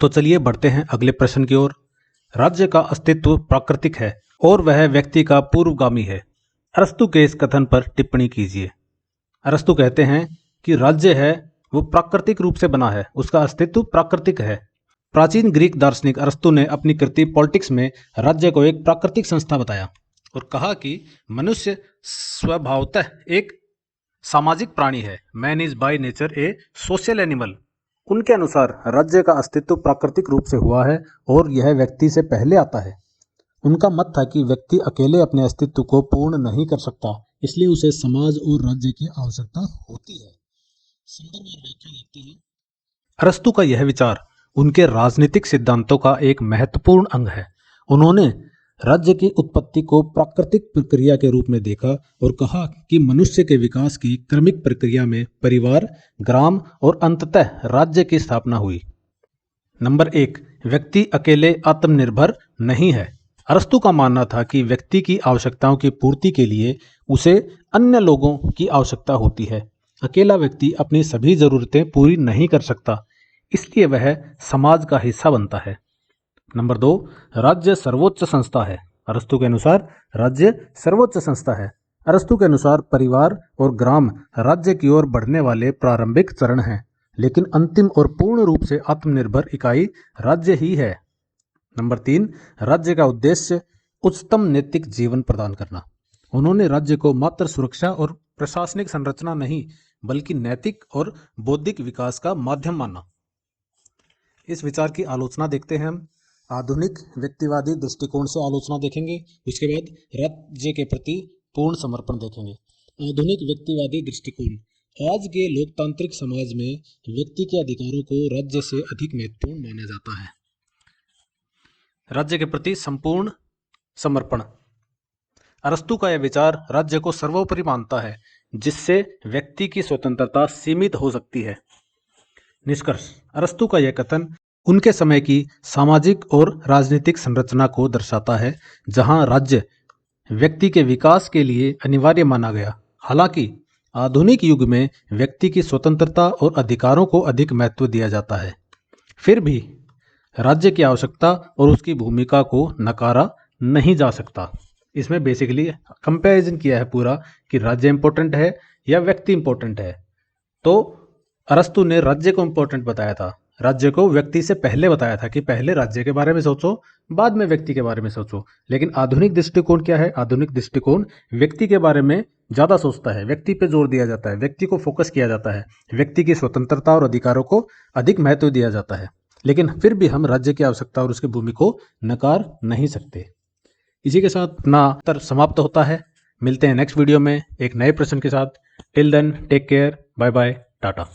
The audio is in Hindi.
तो चलिए बढ़ते हैं अगले प्रश्न की ओर। राज्य का अस्तित्व प्राकृतिक है और वह व्यक्ति का पूर्वगामी है। अरस्तु के इस कथन पर टिप्पणी कीजिए। अरस्तु कहते हैं कि राज्य है वो प्राकृतिक रूप से बना है, उसका अस्तित्व प्राकृतिक है। प्राचीन ग्रीक दार्शनिक अरस्तु ने अपनी कृति पॉलिटिक्स में राज्य को एक प्राकृतिक संस्था बताया और कहा कि मनुष्य स्वभावतः एक सामाजिक प्राणी है। Man is by nature A social animal. उनके अनुसार राज्य का अस्तित्व प्राकृतिक रूप से हुआ है और यह व्यक्ति से पहले आता है। उनका मत था कि व्यक्ति अकेले अपने अस्तित्व को पूर्ण नहीं कर सकता, इसलिए उसे समाज और राज्य की आवश्यकता होती है। संदर्भ और व्याख्या देखते हैं। अरस्तु का यह विचार उनके राजनीतिक सिद्धांतों का एक महत्वपूर्ण अंग है। उन्होंने राज्य की उत्पत्ति को प्राकृतिक प्रक्रिया के रूप में देखा और कहा कि मनुष्य के विकास की क्रमिक प्रक्रिया में परिवार, ग्राम और अंततः राज्य की स्थापना हुई। नंबर 1, व्यक्ति अकेले आत्मनिर्भर नहीं है। अरस्तु का मानना था कि व्यक्ति की आवश्यकताओं की पूर्ति के लिए उसे अन्य लोगों की आवश्यकता होती है। अकेला व्यक्ति अपनी सभी जरूरतें पूरी नहीं कर सकता, इसलिए वह समाज का हिस्सा बनता है। नंबर 2, राज्य सर्वोच्च संस्था है। अरस्तु के अनुसार राज्य सर्वोच्च संस्था है। अरस्तु के अनुसार परिवार और ग्राम राज्य की ओर बढ़ने वाले प्रारंभिक चरण हैं, लेकिन अंतिम और पूर्ण रूप से आत्मनिर्भर इकाई राज्य ही है। नंबर 3, राज्य का उद्देश्य उच्चतम नैतिक जीवन प्रदान करना। उन्होंने राज्य को मात्र सुरक्षा और प्रशासनिक संरचना नहीं, बल्कि नैतिक और बौद्धिक विकास का माध्यम माना। इस विचार की आलोचना देखते हैं हम। आधुनिक व्यक्तिवादी दृष्टिकोण से आलोचना देखेंगे, उसके बाद राज्य के प्रति पूर्ण समर्पण देखेंगे। आधुनिक व्यक्तिवादी दृष्टिकोण। आज के लोकतांत्रिक समाज में व्यक्ति के अधिकारों को राज्य से अधिक महत्वपूर्ण माना जाता है। राज्य के प्रति संपूर्ण समर्पण। अरस्तु का यह विचार राज्य को सर्वोपरि मानता है, जिससे व्यक्ति की स्वतंत्रता सीमित हो सकती है। निष्कर्ष। अरस्तु का यह कथन उनके समय की सामाजिक और राजनीतिक संरचना को दर्शाता है, जहां राज्य व्यक्ति के विकास के लिए अनिवार्य माना गया। हालांकि आधुनिक युग में व्यक्ति की स्वतंत्रता और अधिकारों को अधिक महत्व दिया जाता है, फिर भी राज्य की आवश्यकता और उसकी भूमिका को नकारा नहीं जा सकता। इसमें बेसिकली कंपैरिजन किया है पूरा कि राज्य इंपॉर्टेंट है या व्यक्ति इंपॉर्टेंट है। तो अरस्तु ने राज्य को इंपॉर्टेंट बताया था, राज्य को व्यक्ति से पहले बताया था कि पहले राज्य के बारे में सोचो, बाद में व्यक्ति के बारे में सोचो। लेकिन आधुनिक दृष्टिकोण क्या है? आधुनिक दृष्टिकोण व्यक्ति के बारे में ज़्यादा सोचता है, व्यक्ति पे जोर दिया जाता है, व्यक्ति को फोकस किया जाता है, व्यक्ति की स्वतंत्रता और अधिकारों को अधिक महत्व दिया जाता है। लेकिन फिर भी हम राज्य की आवश्यकता और उसकी भूमि को नकार नहीं सकते। इसी के साथ अपना उत्तर समाप्त होता है। मिलते हैं नेक्स्ट वीडियो में एक नए प्रश्न के साथ। Till then take care, bye bye, Tata.